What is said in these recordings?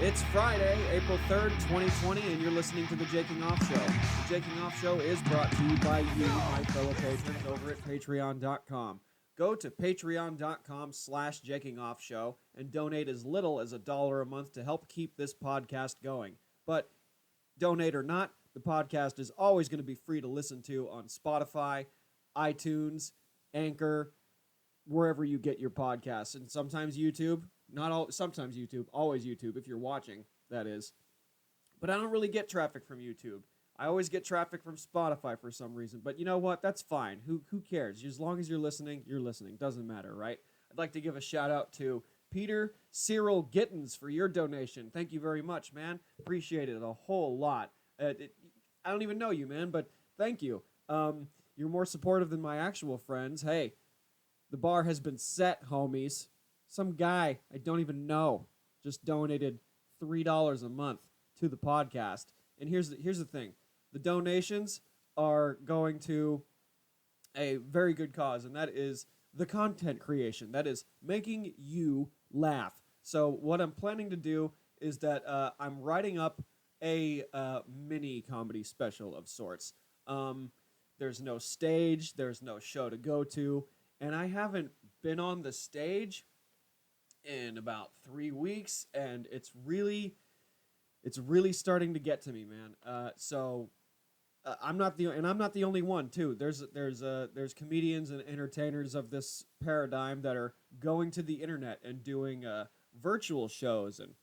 It's Friday, April 3rd, 2020, and you're listening to The Jaking Off Show. The Jaking Off Show is brought to you by you, my fellow patrons, over at patreon.com. Go to patreon.com/jakingoffshow and donate as little as $1 a month to help keep this podcast going. But donate or not, the podcast is always going to be free to listen to on Spotify, iTunes, Anchor, wherever you get your podcasts, and sometimes YouTube. Sometimes YouTube, always YouTube, if you're watching, that is. But I don't really get traffic from YouTube. I always get traffic from Spotify for some reason. But you know what? That's fine. Who cares? As long as you're listening, you're listening. Doesn't matter, right? I'd like to give a shout out to Peter Cyril Gittins for your donation. Thank you very much, man. Appreciate it a whole lot. I don't even know you, man, but thank you. You're more supportive than my actual friends. Hey, the bar has been set, homies. Some guy I don't even know just donated $3 a month to the podcast. And here's the thing. The donations are going to a very good cause, and that is the content creation. That is making you laugh. So what I'm planning to do is that I'm writing up a mini comedy special of sorts. There's no stage. There's no show to go to. And I haven't been on the stage in about 3 weeks, and it's really starting to get to me, man. I'm not the only one too. There's comedians and entertainers of this paradigm that are going to the internet and doing virtual shows and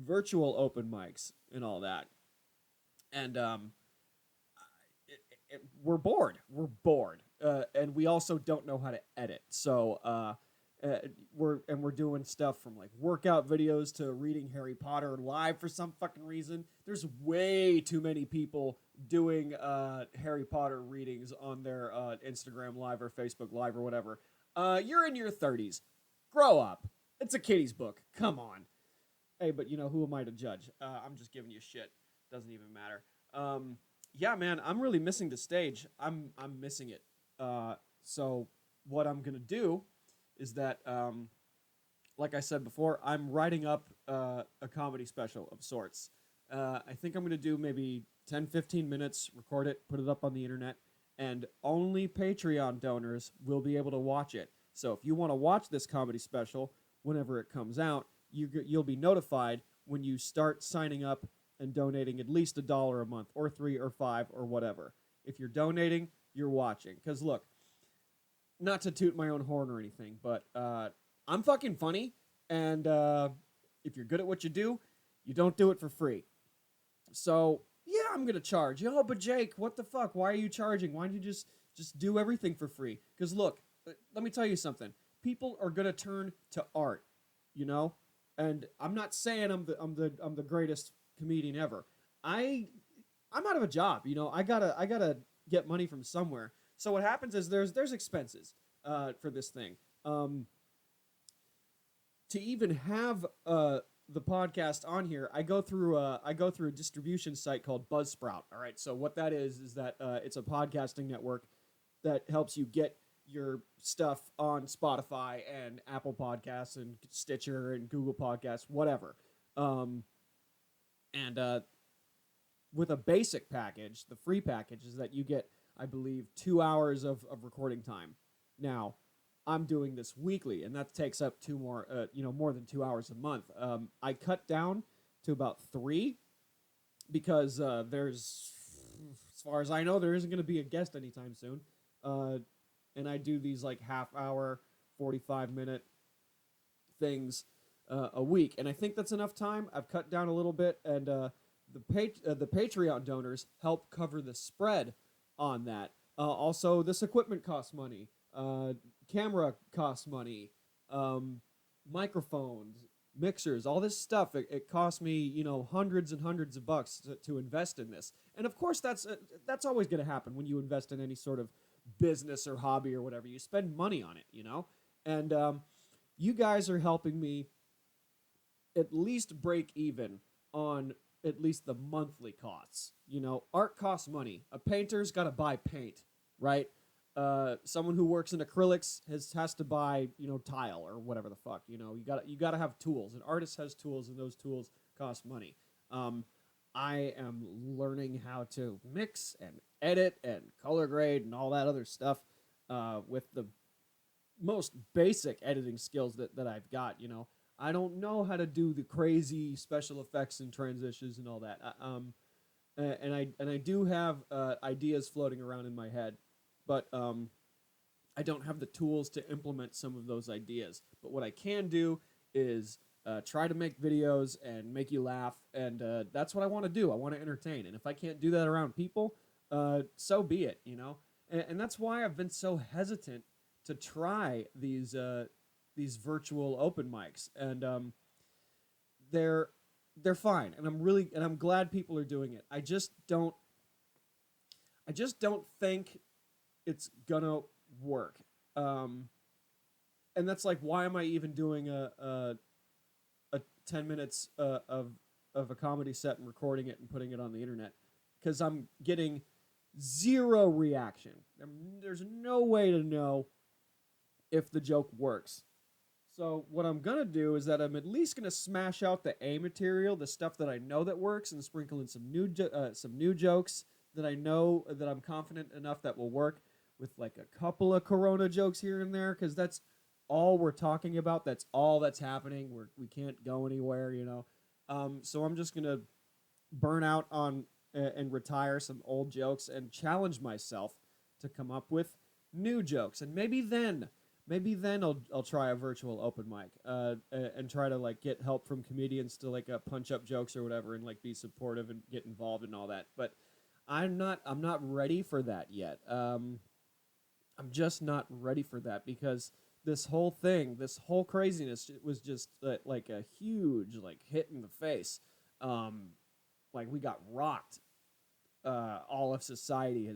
virtual open mics and all that. And we're bored. And we also don't know how to edit. So we're doing stuff from like workout videos to reading Harry Potter live for some fucking reason. There's way too many people doing Harry Potter readings on their Instagram Live or Facebook Live or whatever. You're in your 30s. Grow up. It's a kiddies book. Come on. Hey, but you know, who am I to judge? I'm just giving you shit. Doesn't even matter. Yeah, man, I'm really missing the stage. I'm missing it. So what I'm gonna do is that, like I said before, I'm writing up a comedy special of sorts. I think I'm going to do maybe 10, 15 minutes, record it, put it up on the internet, and only Patreon donors will be able to watch it. So if you want to watch this comedy special whenever it comes out, you'll be notified when you start signing up and donating at least $1 a month, or $3 or $5 or whatever. If you're donating, you're watching. Because look, not to toot my own horn or anything, but I'm fucking funny, and if you're good at what you do, you don't do it for free. So, yeah, I'm going to charge. Yo, but Jake, what the fuck? Why are you charging? Why don't you just do everything for free? Because look, let me tell you something. People are going to turn to art, you know? And I'm not saying I'm the greatest comedian ever. I'm out of a job, you know? I gotta get money from somewhere. So what happens is there's expenses for this thing. To even have the podcast on here, I go through a distribution site called Buzzsprout. All right, so what that is that it's a podcasting network that helps you get your stuff on Spotify and Apple Podcasts and Stitcher and Google Podcasts, whatever. With a basic package, the free package is that you get, I believe, 2 hours of recording time. Now, I'm doing this weekly, and that takes up more than 2 hours a month. I cut down to about 3 because there's, as far as I know, there isn't going to be a guest anytime soon. And I do these like half-hour, 45-minute things a week, and I think that's enough time. I've cut down a little bit, and the Patreon donors help cover the spread on that. Also, this equipment costs money. Camera costs money. Microphones, mixers, all this stuff. It costs me, hundreds and hundreds of bucks to invest in this. And of course, that's always going to happen when you invest in any sort of business or hobby or whatever. You spend money on it, And you guys are helping me at least break even on at least the monthly costs. Art costs money. A painter's got to buy paint, right? someone who works in acrylics has to buy, tile or whatever the fuck. You gotta have tools. An artist has tools, and those tools cost money. I am learning how to mix and edit and color grade and all that other stuff with the most basic editing skills that I've got. I don't know how to do the crazy special effects and transitions and all that. And I do have ideas floating around in my head, but I don't have the tools to implement some of those ideas. But what I can do is try to make videos and make you laugh, and that's what I want to do. I want to entertain, and if I can't do that around people, so be it. And that's why I've been so hesitant to try these virtual open mics, and they're fine, and I'm glad people are doing it. I just don't think it's gonna work. And that's like, why am I even doing a 10 minutes of a comedy set and recording it and putting it on the internet? Because I'm getting zero reaction. There's no way to know if the joke works. So what I'm gonna do is that I'm at least gonna smash out the A material, the stuff that I know that works, and sprinkle in some new jokes that I know that I'm confident enough that will work, with like a couple of Corona jokes here and there, because that's all we're talking about. That's all that's happening. We can't go anywhere, So I'm just gonna burn out on and retire some old jokes and challenge myself to come up with new jokes, and maybe then I'll try a virtual open mic and try to like get help from comedians to like punch up jokes or whatever, and like be supportive and get involved and all that. But I'm not ready for that yet. I'm just not ready for that, because this whole craziness was just like a huge like hit in the face. Like we got rocked. All of society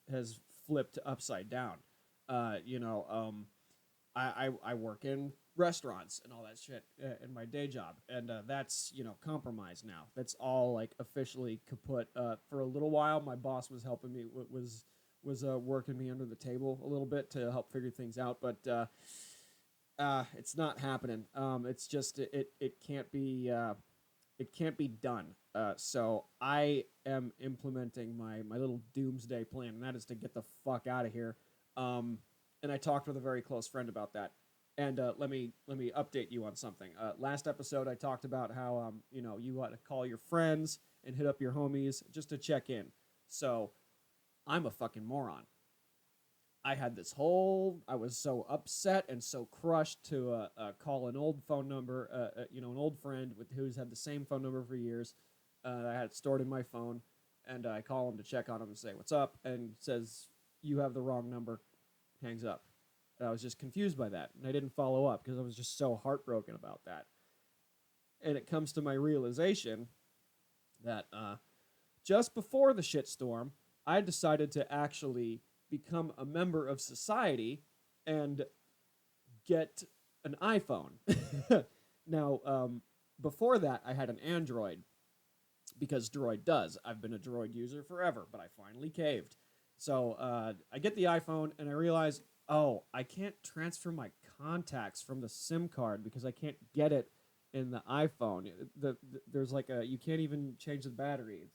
has flipped upside down. I work in restaurants and all that shit in my day job, and that's compromised now. That's all like officially kaput. For a little while, my boss was helping me, was working me under the table a little bit to help figure things out, but it's not happening. It's just it can't be done. So I am implementing my little doomsday plan, and that is to get the fuck out of here. And I talked with a very close friend about that. And let me update you on something. Last episode, I talked about how you got to call your friends and hit up your homies just to check in. So I'm a fucking moron. I was so upset and so crushed to call an old phone number, an old friend who's had the same phone number for years. I had it stored in my phone, and I call him to check on him and say, "What's up?" And says, "You have the wrong number." Hangs up. And I was just confused by that, and I didn't follow up because I was just so heartbroken about that. And it comes to my realization that just before the shitstorm, I decided to actually become a member of society and get an iPhone. Now, before that, I had an Android, because Droid does. I've been a Droid user forever, but I finally caved. So I get the iPhone, and I realize, I can't transfer my contacts from the SIM card because I can't get it in the iPhone. There's like you can't even change the battery.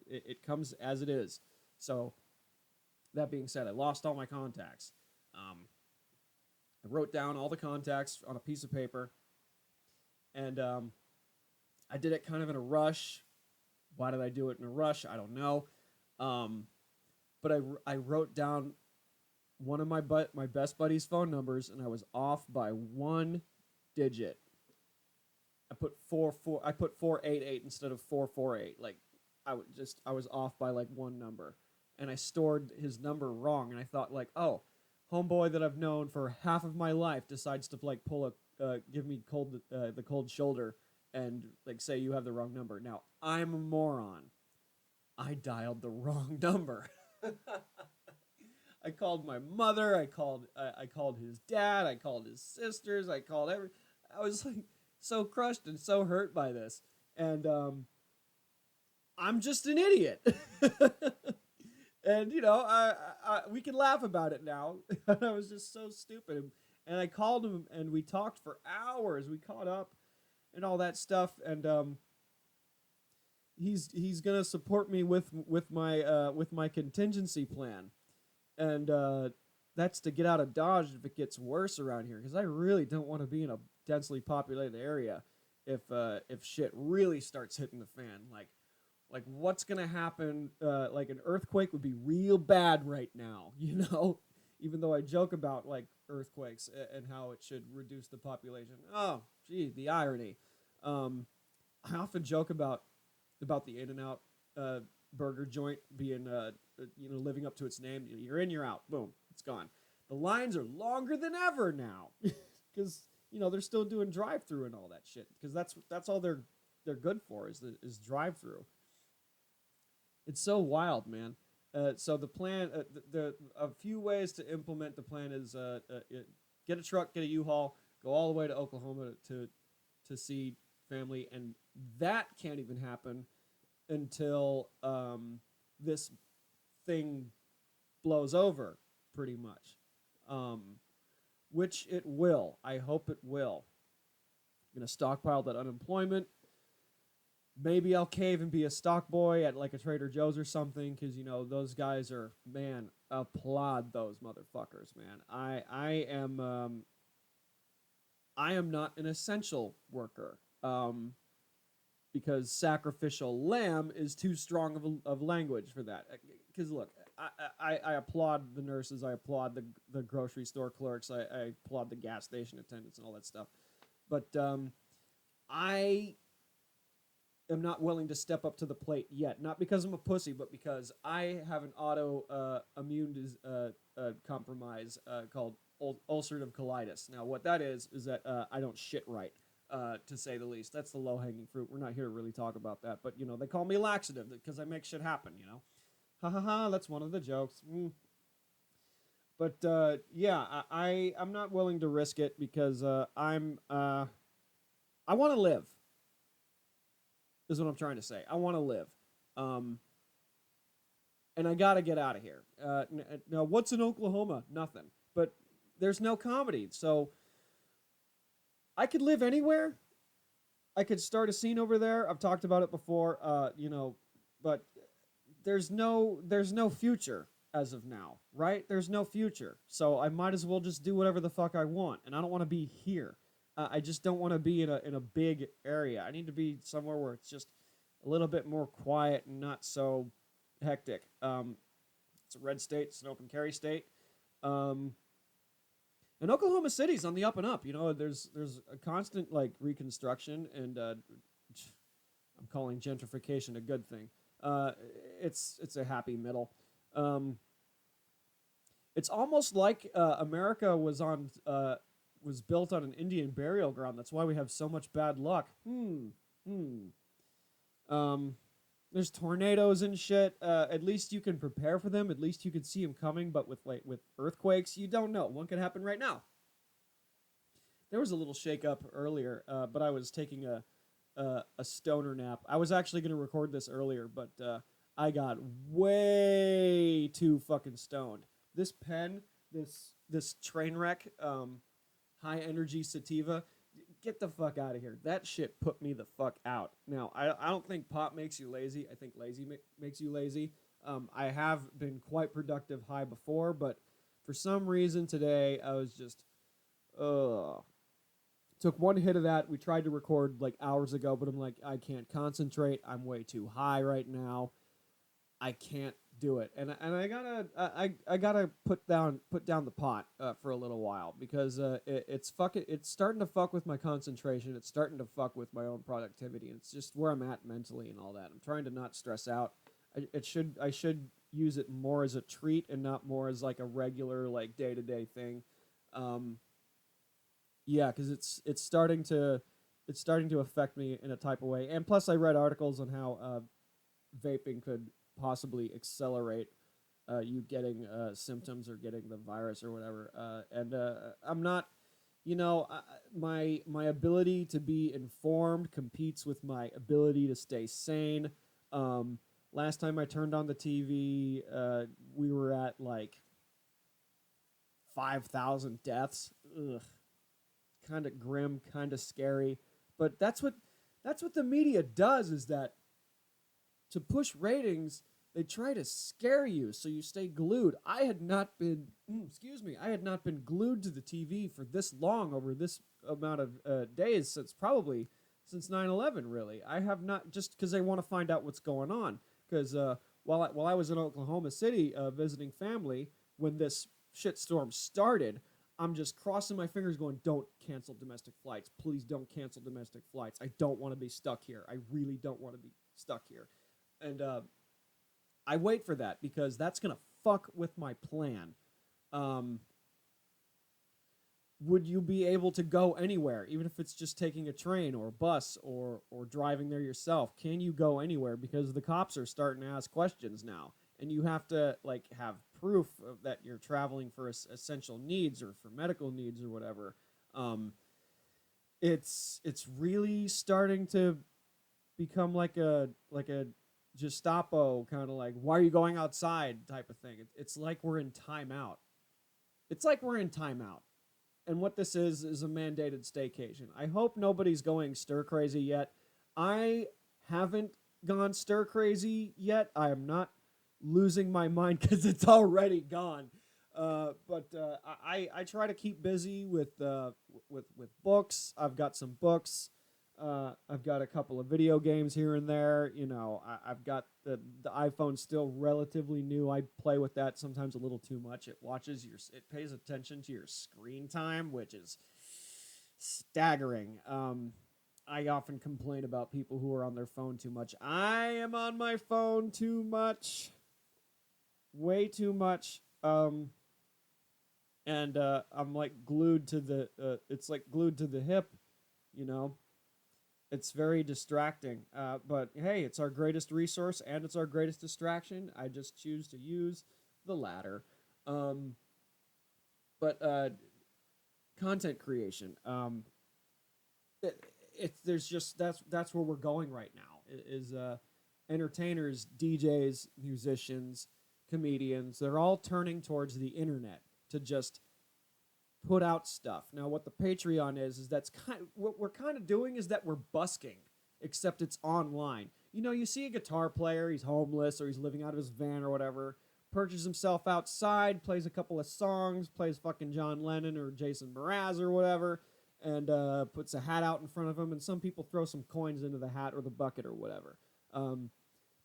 It comes as it is. So that being said, I lost all my contacts. I wrote down all the contacts on a piece of paper, and I did it kind of in a rush. Why did I do it in a rush? I don't know. But I wrote down one of my best buddy's phone numbers, and I was off by one digit. I put 488 instead of 448. Like I was off by like one number, and I stored his number wrong. And I thought like, homeboy that I've known for half of my life decides to like give me the cold shoulder and like say you have the wrong number. Now I'm a moron. I dialed the wrong number. I called my mother. I called his dad. I called his sisters. I was like so crushed and so hurt by this, and I'm just an idiot. And we can laugh about it now. I was just so stupid, and I called him, and we talked for hours. We caught up and all that stuff, and he's gonna support me with my contingency plan, and that's to get out of Dodge if it gets worse around here, because I really don't want to be in a densely populated area if shit really starts hitting the fan. Like what's gonna happen? Like an earthquake would be real bad right now, Even though I joke about like earthquakes and how it should reduce the population. Oh, gee, the irony. I often joke about the In-N-Out burger joint being living up to its name. You're in, you're out. Boom, it's gone. The lines are longer than ever now because they're still doing drive-through and all that shit, because that's all they're good for is drive-through. It's so wild, man. So the plan, the a few ways to implement the plan is get a truck, get a U-Haul, go all the way to Oklahoma to see family, and that can't even happen until this thing blows over, pretty much, which it will. I hope it will. I'm gonna stockpile that unemployment. Maybe I'll cave and be a stock boy at like a Trader Joe's or something, because those guys are, man, applaud those motherfuckers, man. I am not an essential worker. Because sacrificial lamb is too strong of language for that. Because look, I applaud the nurses, I applaud the grocery store clerks, I applaud the gas station attendants and all that stuff. But I am not willing to step up to the plate yet. Not because I'm a pussy, but because I have an immune compromise called ulcerative colitis. Now, what that is that I don't shit right. To say the least. That's the low-hanging fruit. We're not here to really talk about that, but they call me laxative because I make shit happen. Ha ha ha. That's one of the jokes. But yeah, I'm not willing to risk it because I want to live. Is what I'm trying to say. I want to live, and I gotta get out of here. Now, what's in Oklahoma? Nothing. But there's no comedy, so I could live anywhere. I could start a scene over there. I've talked about it before, but there's no future as of now, right? There's no future. So I might as well just do whatever the fuck I want, and I don't want to be here. I just don't want to be in a big area. I need to be somewhere where it's just a little bit more quiet and not so hectic. It's a red state. It's an open carry state. And Oklahoma City's on the up and up. There's a constant like reconstruction, and I'm calling gentrification a good thing. It's a happy middle. It's almost like America was built on an Indian burial ground. That's why we have so much bad luck. There's tornadoes and shit. At least you can prepare for them. At least you can see them coming. But with earthquakes, you don't know. One could happen right now. There was a little shake-up earlier, but I was taking a stoner nap. I was actually going to record this earlier, but I got way too fucking stoned. This pen, this train wreck, high energy sativa. Get the fuck out of here. That shit put me the fuck out. Now, I don't think pot makes you lazy. I think lazy makes you lazy. I have been quite productive high before, but for some reason today, I was just, took one hit of that. We tried to record like hours ago, but I'm like, I can't concentrate. I'm way too high right now. I can't do it, and I gotta put down the pot for a little while, because it's starting to fuck with my concentration. It's starting to fuck with my own productivity, and it's just where I'm at mentally and all that. I'm trying to not stress out. I should use it more as a treat and not more as like a regular like day-to-day thing. Yeah, because it's starting to affect me in a type of way, and plus I read articles on how vaping could possibly accelerate you getting symptoms or getting the virus or whatever. And I'm not, my ability to be informed competes with my ability to stay sane. Last time I turned on the TV, we were at like 5,000 deaths. Ugh, kind of grim, kind of scary. But that's what the media does, is that to push ratings, they try to scare you so you stay glued. I had not been, I had not been glued to the TV for this long over this amount of days since 9/11. Really, I have not, just because I want to find out what's going on. Because while I was in Oklahoma City visiting family when this shitstorm started, I'm just crossing my fingers, going, "Don't cancel domestic flights. Please don't cancel domestic flights. I don't want to be stuck here. I really don't want to be stuck here." And I wait for that because that's gonna fuck with my plan. Um, would you be able to go anywhere, even if it's just taking a train or a bus or driving there yourself? Can you go anywhere? Because the cops are starting to ask questions now, and you have to like have proof of that you're traveling for essential needs or for medical needs or whatever. Um, it's really starting to become like a Gestapo kind of like, why are you going outside type of thing. It's like we're in timeout. It's like we're in timeout. And what this is a mandated staycation. I hope nobody's going stir crazy yet. I haven't gone stir crazy yet. I am not losing my mind because it's already gone. But I try to keep busy with books. I've got some books. I've got a couple of video games here and there. You know, I've got the iPhone still relatively new. I play with that sometimes a little too much. It pays attention to your screen time, which is staggering. I often complain about people who are on their phone too much. I am on my phone too much, way too much. And I'm like glued to the. It's like glued to the hip, you know. It's very distracting. But hey, it's our greatest resource and it's our greatest distraction. I just choose to use the latter. Um, but content creation. There's just that's where we're going right now. Is entertainers, DJs, musicians, comedians. They're all turning towards the internet to just put out stuff. Now, what the Patreon is that's kind of, what we're kind of doing is that we're busking, except it's online. You know, you see a guitar player, he's homeless or he's living out of his van or whatever, purchases himself outside, plays a couple of songs, plays fucking John Lennon or Jason Mraz or whatever, and puts a hat out in front of him, and some people throw some coins into the hat or the bucket or whatever.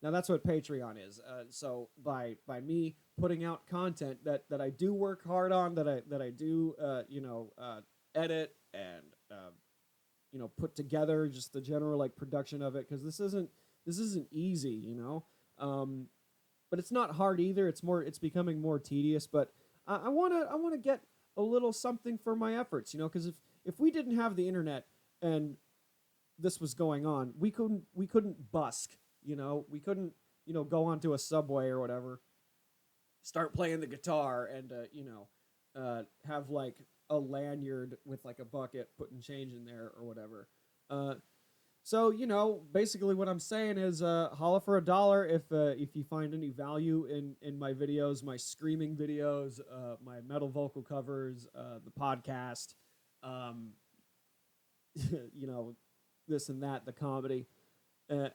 Now that's what Patreon is. So by me putting out content that I do work hard on, that I do edit and put together, just the general like production of it, because this isn't easy, but it's not hard either. It's becoming more tedious, but I wanna get a little something for my efforts, because if we didn't have the internet and this was going on, we couldn't busk. We couldn't, go onto a subway or whatever, start playing the guitar and, have like a lanyard with like a bucket putting change in there or whatever. So, basically what I'm saying is, holla for $1 if you find any value in my videos, my screaming videos, my metal vocal covers, the podcast, this and that, the comedy.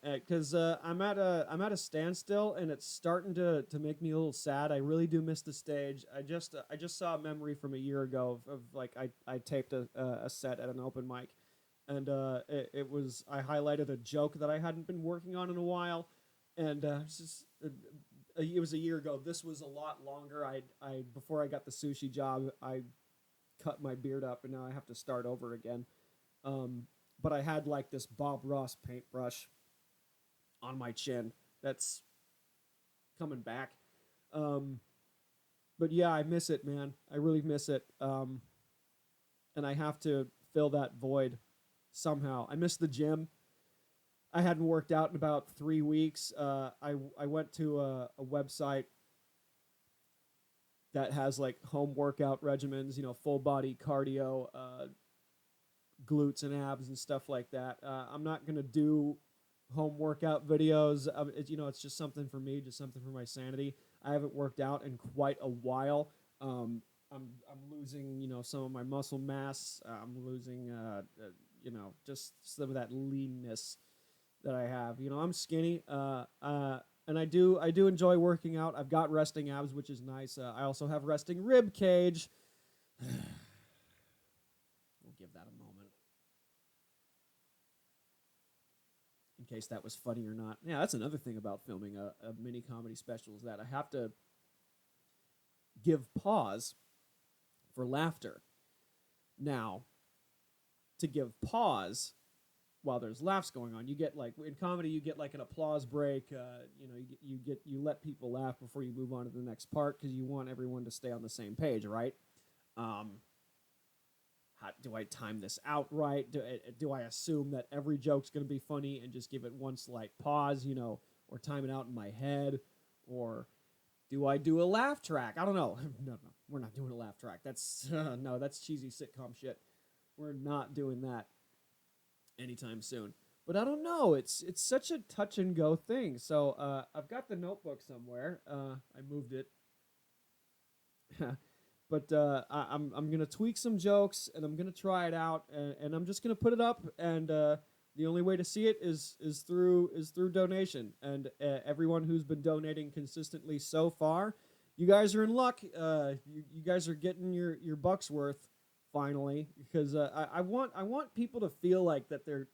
Because I'm at a standstill, and it's starting to make me a little sad. I really do miss the stage. I just saw a memory from a year ago of like I taped a set at an open mic, and it was, I highlighted a joke that I hadn't been working on in a while, and it was a year ago. This was a lot longer. I before I got the sushi job, I cut my beard up, and now I have to start over again. But I had like this Bob Ross paintbrush on my chin that's coming back. But yeah, I miss it, man. I really miss it. And I have to fill that void somehow. I miss the gym. I hadn't worked out in about 3 weeks. I went to a website that has like home workout regimens, full body cardio, glutes and abs and stuff like that. I'm not going to do home workout videos. It's just something for me, just something for my sanity. I haven't worked out in quite a while. I'm losing, some of my muscle mass. I'm losing, just some of that leanness that I have. I'm skinny. And I do enjoy working out. I've got resting abs, which is nice. I also have resting rib cage. We'll give that a moment in case that was funny or not. Yeah, that's another thing about filming a mini comedy special is that I have to give pause for laughter. Now, to give pause while there's laughs going on, you get like in comedy, you get like an applause break. You let people laugh before you move on to the next part because you want everyone to stay on the same page, right? Um, do I time this out right? Do I assume that every joke's going to be funny and just give it one slight pause, or time it out in my head, or do I do a laugh track? I don't know. No, we're not doing a laugh track. That's no, that's cheesy sitcom shit. We're not doing that anytime soon. But I don't know. It's such a touch and go thing. So I've got the notebook somewhere. I moved it, but I'm gonna tweak some jokes and I'm gonna try it out and I'm just gonna put it up and the only way to see it is through donation and everyone who's been donating consistently so far, you guys are in luck. You guys are getting your bucks worth finally because I want people to feel like that they're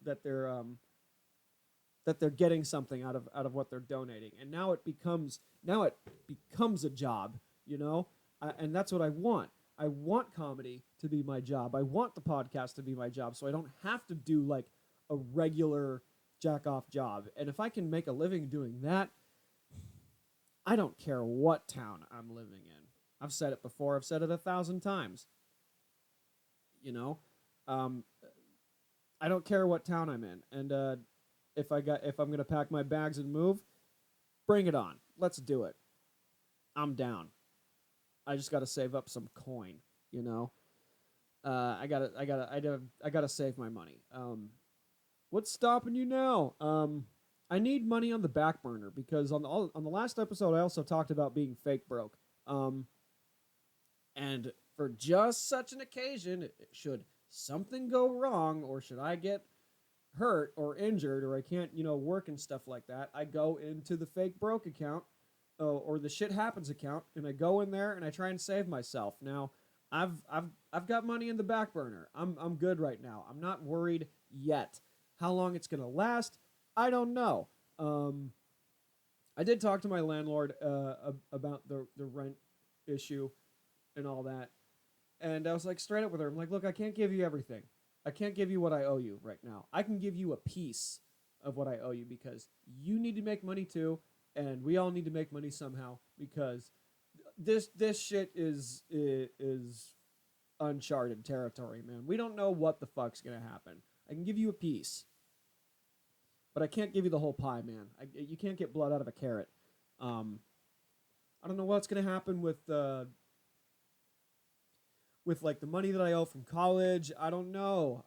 getting something out of what they're donating, and now it becomes a job, and that's what I want. I want comedy to be my job. I want the podcast to be my job, so I don't have to do like a regular jack off job. And if I can make a living doing that, I don't care what town I'm living in. I've said it before. I've said it 1,000 times. You know, um, I don't care what town I'm in, and if I'm gonna pack my bags and move, bring it on. Let's do it. I'm down. I just got to save up some coin. You know, I gotta save my money. What's stopping you now? I need money on the back burner because on the last episode I also talked about being fake broke. And for just such an occasion, should something go wrong or should I get hurt or injured or I can't, work and stuff like that, I go into the fake broke account or the shit happens account and I go in there and I try and save myself. Now, I've got money in the back burner. I'm good right now. I'm not worried yet. How long it's going to last, I don't know. I did talk to my landlord about the rent issue and all that. And I was like straight up with her. I'm like, look, I can't give you everything. I can't give you what I owe you right now. I can give you a piece of what I owe you because you need to make money too, and we all need to make money somehow because this shit is uncharted territory, man. We don't know what the fuck's gonna happen. I can give you a piece, but I can't give you the whole pie, man. You can't get blood out of a carrot. I don't know what's gonna happen with like the money that I owe from college. I don't know.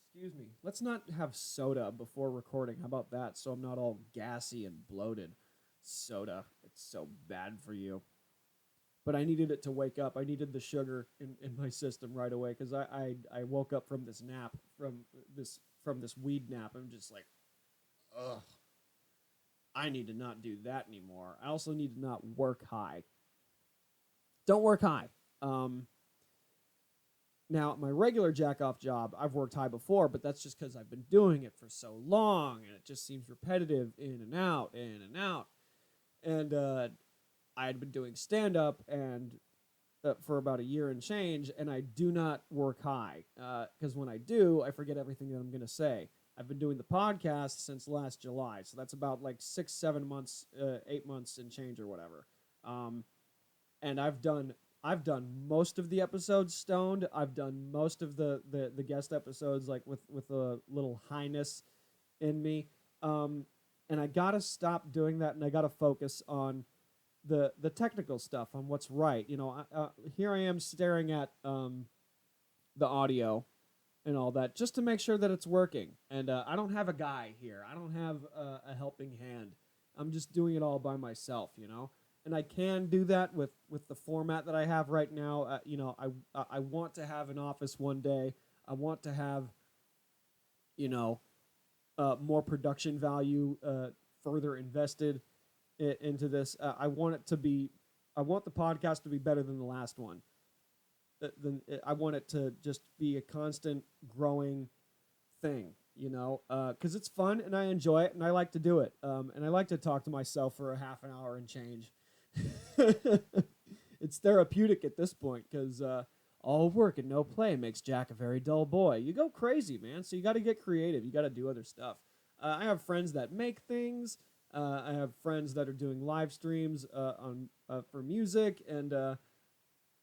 Excuse me. Let's not have soda before recording. How about that? So I'm not all gassy and bloated. Soda. It's so bad for you. But I needed it to wake up. I needed the sugar in my system right away because I woke up from this nap from this weed nap. I'm just like, ugh. I need to not do that anymore. I also need to not work high. Don't work high. Now, my regular jack-off job, I've worked high before, but that's just because I've been doing it for so long, and it just seems repetitive, in and out, in and out. And I had been doing stand-up and for about a year and change, and I do not work high because when I do, I forget everything that I'm going to say. I've been doing the podcast since last July, so that's about like 6, 7 months, 8 months and change or whatever. And I've done most of the episodes stoned. I've done most of the guest episodes like with a little highness in me. And I gotta stop doing that, and I gotta focus on the technical stuff, on what's right. Here I am staring at the audio, and all that, just to make sure that it's working. And I don't have a guy here. I don't have a helping hand. I'm just doing it all by myself, you know. And I can do that with the format that I have right now. You know, I want to have an office one day. I want to have, you know, more production value further invested into this. I want it to be. I want the podcast to be better than the last one. I want it to just be a constant growing thing, you know, because it's fun and I enjoy it and I like to do it. And I like to talk to myself for a half an hour and change. It's therapeutic at this point because all work and no play makes Jack a very dull boy. You go crazy, man. So you got to get creative. You got to do other stuff. I have friends that make things. I have friends that are doing live streams on for music, and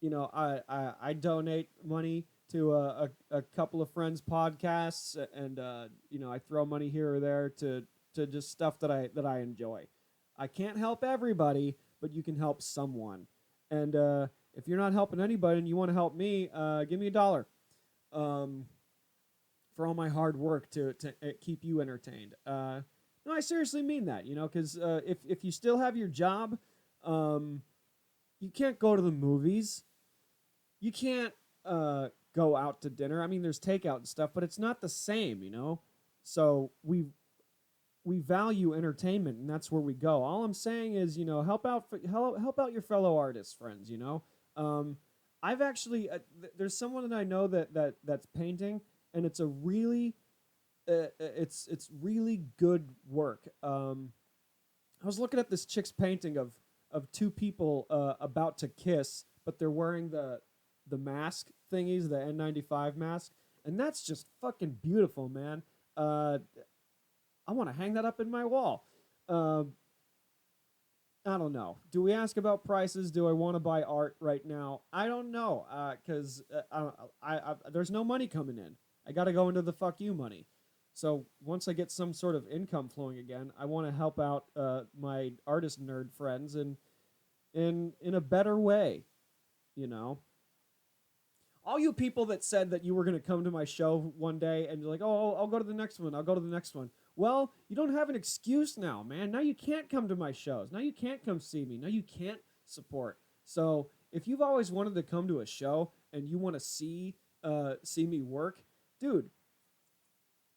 you know, I donate money to a couple of friends' podcasts, and you know, I throw money here or there to just stuff that I enjoy. I can't help everybody, but you can help someone. And if you're not helping anybody and you want to help me, give me $1 for all my hard work to keep you entertained. No, I seriously mean that, you know, because if you still have your job, you can't go to the movies. You can't go out to dinner. I mean, there's takeout and stuff, but it's not the same, you know. So we value entertainment, and that's where we go. All I'm saying is, you know, help out your fellow artists, friends. You know, I've actually there's someone that I know that's painting, and it's a really it's really good work. I was looking at this chick's painting of two people about to kiss, but they're wearing the mask thingies, the N95 mask, and that's just fucking beautiful, man. I want to hang that up in my wall. I don't know. Do we ask about prices? Do I want to buy art right now? I don't know, because there's no money coming in. I got to go into the fuck you money. So once I get some sort of income flowing again, I want to help out my artist nerd friends in a better way, you know. All you people that said that you were going to come to my show one day and you're like, oh, I'll go to the next one. I'll go to the next one. Well, you don't have an excuse now, man. Now you can't come to my shows. Now you can't come see me. Now you can't support. So if you've always wanted to come to a show and you want to see me work, dude,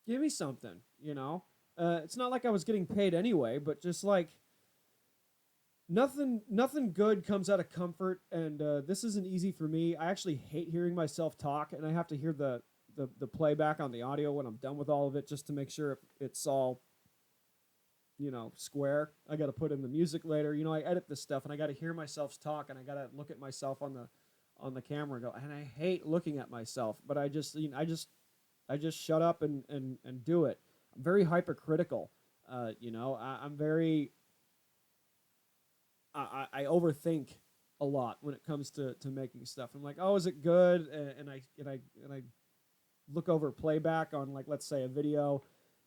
give me something, you know? It's not like I was getting paid anyway, but just like, nothing good comes out of comfort, and this isn't easy for me. I actually hate hearing myself talk, and I have to hear the playback on the audio when I'm done with all of it just to make sure it's all, you know, square. I got to put in the music later. You know, I edit this stuff, and I got to hear myself talk, and I got to look at myself on the camera and go, and I hate looking at myself, but I just shut up and do it. I'm very hypercritical. You know, I'm very I overthink a lot when it comes to making stuff. I'm like, oh, is it good? And I look over playback on, like, let's say a video,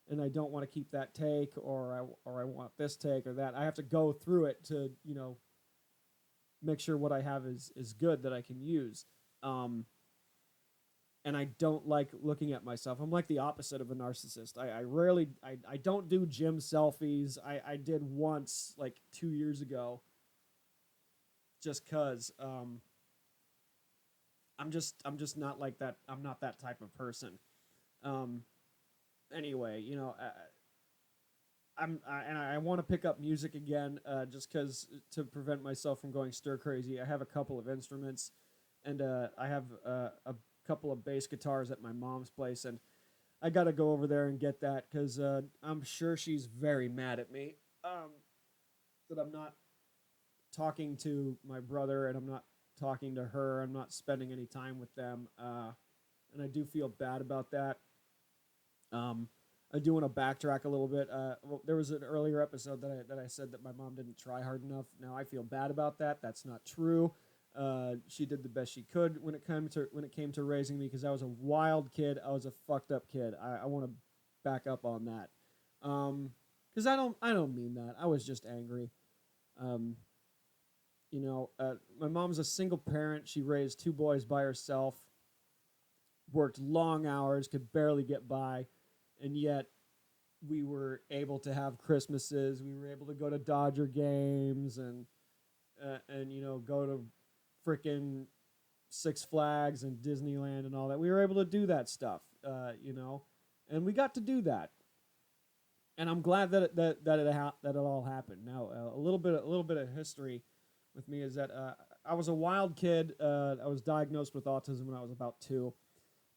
and I don't want to keep that take, or I want this take or that. I have to go through it to, you know, make sure what I have is good that I can use. And I don't like looking at myself. I'm like the opposite of a narcissist. I rarely I don't do gym selfies. I did once, like 2 years ago, just cause I'm just not like that. I'm not that type of person. Anyway, you know, I want to pick up music again, just cause to prevent myself from going stir crazy. I have a couple of instruments, and I have a couple of bass guitars at my mom's place, and I got to go over there and get that because I'm sure she's very mad at me that I'm not talking to my brother, and I'm not talking to her. I'm not spending any time with them, and I do feel bad about that. I do want to backtrack a little bit. Well, there was an earlier episode that I said that my mom didn't try hard enough. Now I feel bad about that. That's not true. She did the best she could when it came to raising me, because I was a wild kid. I was a fucked up kid. I want to back up on that, because I don't mean that. I was just angry. You know, my mom's a single parent. She raised two boys by herself. worked long hours, could barely get by, and yet we were able to have Christmases. We were able to go to Dodger games and go to frickin' Six Flags and Disneyland and all that. We were able to do that stuff, and we got to do that. And I'm glad that it all happened. Now, a little bit of history with me is that I was a wild kid. I was diagnosed with autism when I was about 2,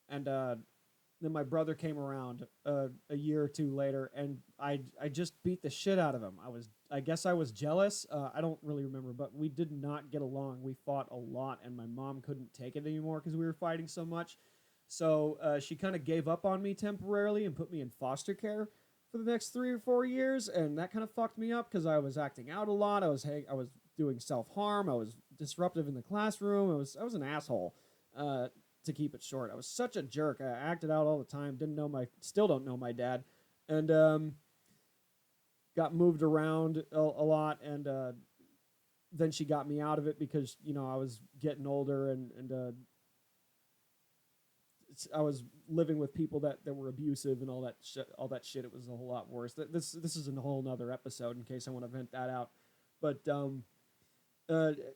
and then my brother came around a year or two later, and I just beat the shit out of him. I guess I was jealous. I don't really remember, but we did not get along. We fought a lot, and my mom couldn't take it anymore because we were fighting so much. So she kind of gave up on me temporarily and put me in foster care for the next 3 or 4 years, and that kind of fucked me up because I was acting out a lot. I was doing self harm. I was disruptive in the classroom. I was an asshole. To keep it short, I was such a jerk. I acted out all the time. Still don't know my dad, and got moved around a lot. And then she got me out of it because I was getting older and I was living with people that were abusive and all that shit. It was a whole lot worse. This is a whole nother episode in case I want to vent that out. But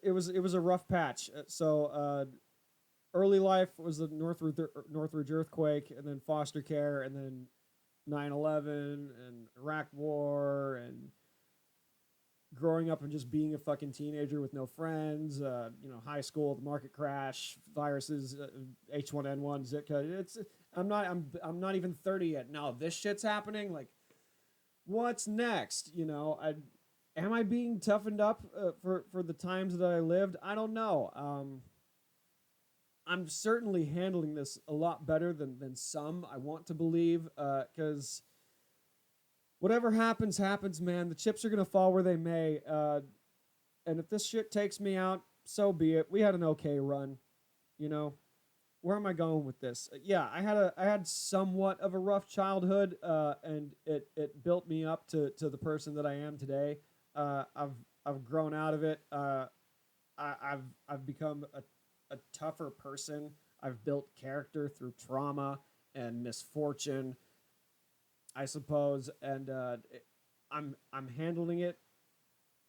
it was a rough patch. So early life was the Northridge earthquake, and then foster care, and then 9/11 and Iraq War, and growing up and just being a fucking teenager with no friends. High school, the market crash, viruses, H1N1, Zika. I'm not even 30 yet. Now this shit's happening. Like, what's next? Am I being toughened up for the times that I lived? I don't know. I'm certainly handling this a lot better than some, I want to believe, because whatever happens, man. The chips are going to fall where they may, and if this shit takes me out, so be it. We had an okay run, Where am I going with this? Yeah, I had somewhat of a rough childhood, and it built me up to the person that I am today. I've grown out of it. I've become a tougher person. I've built character through trauma and misfortune, I suppose, and I'm handling it.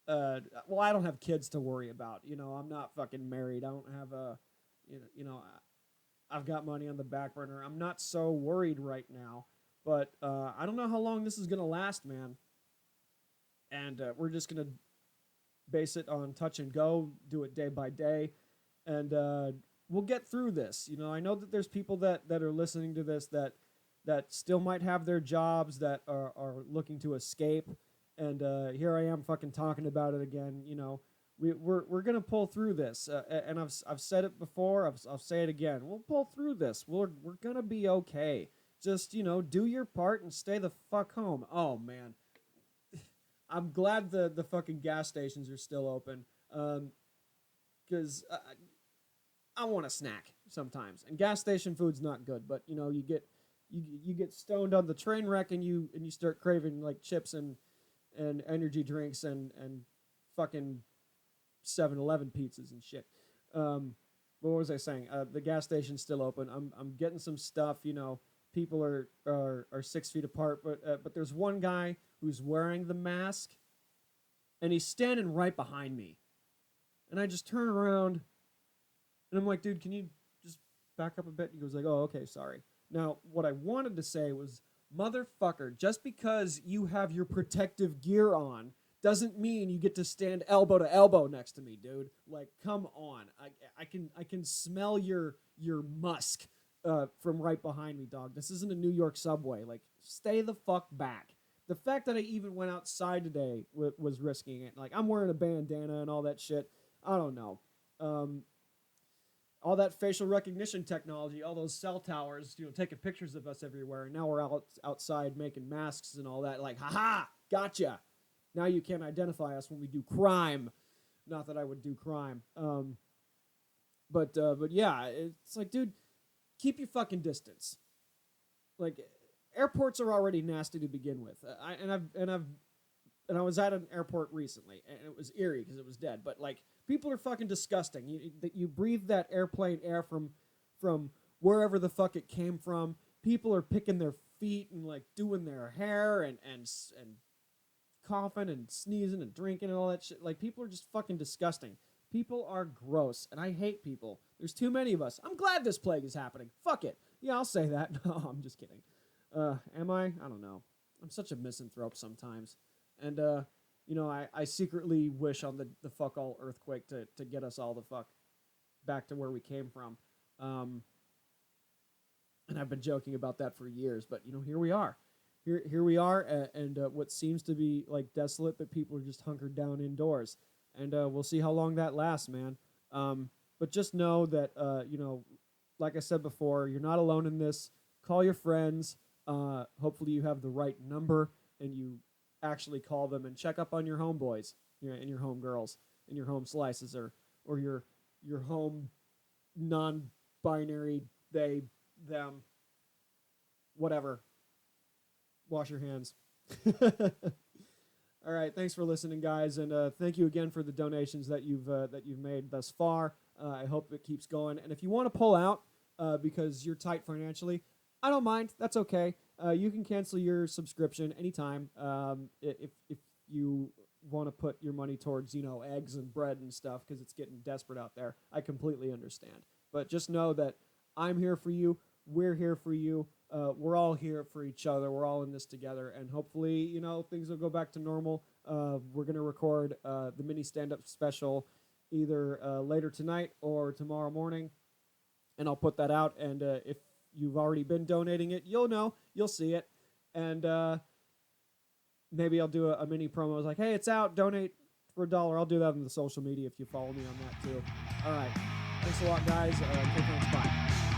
Well, I don't have kids to worry about. I'm not fucking married. I don't have I've got money on the back burner. I'm not so worried right now, but I don't know how long this is gonna last, man. And we're just gonna base it on touch and go, do it day by day, and we'll get through this. I know that there's people that are listening to this that still might have their jobs, that are looking to escape, and here I am fucking talking about it again. We're gonna pull through this, and I've said it before. I'll say it again. We'll pull through this. We're gonna be okay. Just do your part and stay the fuck home. Oh man, I'm glad the fucking gas stations are still open. Because I want a snack sometimes, and gas station food's not good. But you get stoned on the train wreck, and you start craving like chips and energy drinks and fucking 7-Eleven pizzas and shit. What was I saying? The gas station's still open. I'm getting some stuff. People are 6 feet apart, but there's one guy who's wearing the mask, and he's standing right behind me. And I just turn around, and I'm like, dude, can you just back up a bit? He goes like, oh, okay, sorry. Now, what I wanted to say was, motherfucker, just because you have your protective gear on doesn't mean you get to stand elbow to elbow next to me, dude. Like, come on. I can smell your musk from right behind me, dog. This isn't a New York subway. Like, stay the fuck back. The fact that I even went outside today was risking it. Like, I'm wearing a bandana and all that shit. I don't know. All that facial recognition technology, all those cell towers, taking pictures of us everywhere. And now we're outside making masks and all that. Like, haha, gotcha. Now you can't identify us when we do crime. Not that I would do crime. But yeah, it's like, dude, keep your fucking distance. Like, airports are already nasty to begin with. I was at an airport recently, and it was eerie because it was dead. But like, people are fucking disgusting. You breathe that airplane air from wherever the fuck it came from. People are picking their feet and like doing their hair and coughing and sneezing and drinking and all that shit. Like, people are just fucking disgusting. People are gross, and I hate people. There's too many of us. I'm glad this plague is happening. Fuck it. Yeah, I'll say that. No, I'm just kidding. Am I? I don't know. I'm such a misanthrope sometimes. And, you know, I secretly wish on the fuck all earthquake to get us all the fuck back to where we came from. And I've been joking about that for years, but, you know, here we are. Here we are, and what seems to be, like, desolate, but people are just hunkered down indoors. And we'll see how long that lasts, man. But just know that, you know, like I said before, you're not alone in this. Call your friends. Hopefully you have the right number, and you actually call them and check up on your homeboys, and your homegirls, and your home slices, or your home non-binary they, them, whatever. Wash your hands. All right, thanks for listening, guys, and thank you again for the donations that you've made thus far. I hope it keeps going. And if you want to pull out because you're tight financially, I don't mind. That's okay. You can cancel your subscription anytime. If you want to put your money towards, you know, eggs and bread and stuff because it's getting desperate out there, I completely understand. But just know that I'm here for you. We're here for you. We're all here for each other. We're all in this together, and hopefully, you know, things will go back to normal. We're going to record the mini stand-up special either later tonight or tomorrow morning, and I'll put that out. And if you've already been donating it, you'll know. You'll see it. And maybe I'll do a mini promo. It's like, hey, it's out. Donate for $1. I'll do that on the social media if you follow me on that, too. All right. Thanks a lot, guys. Take care. Bye.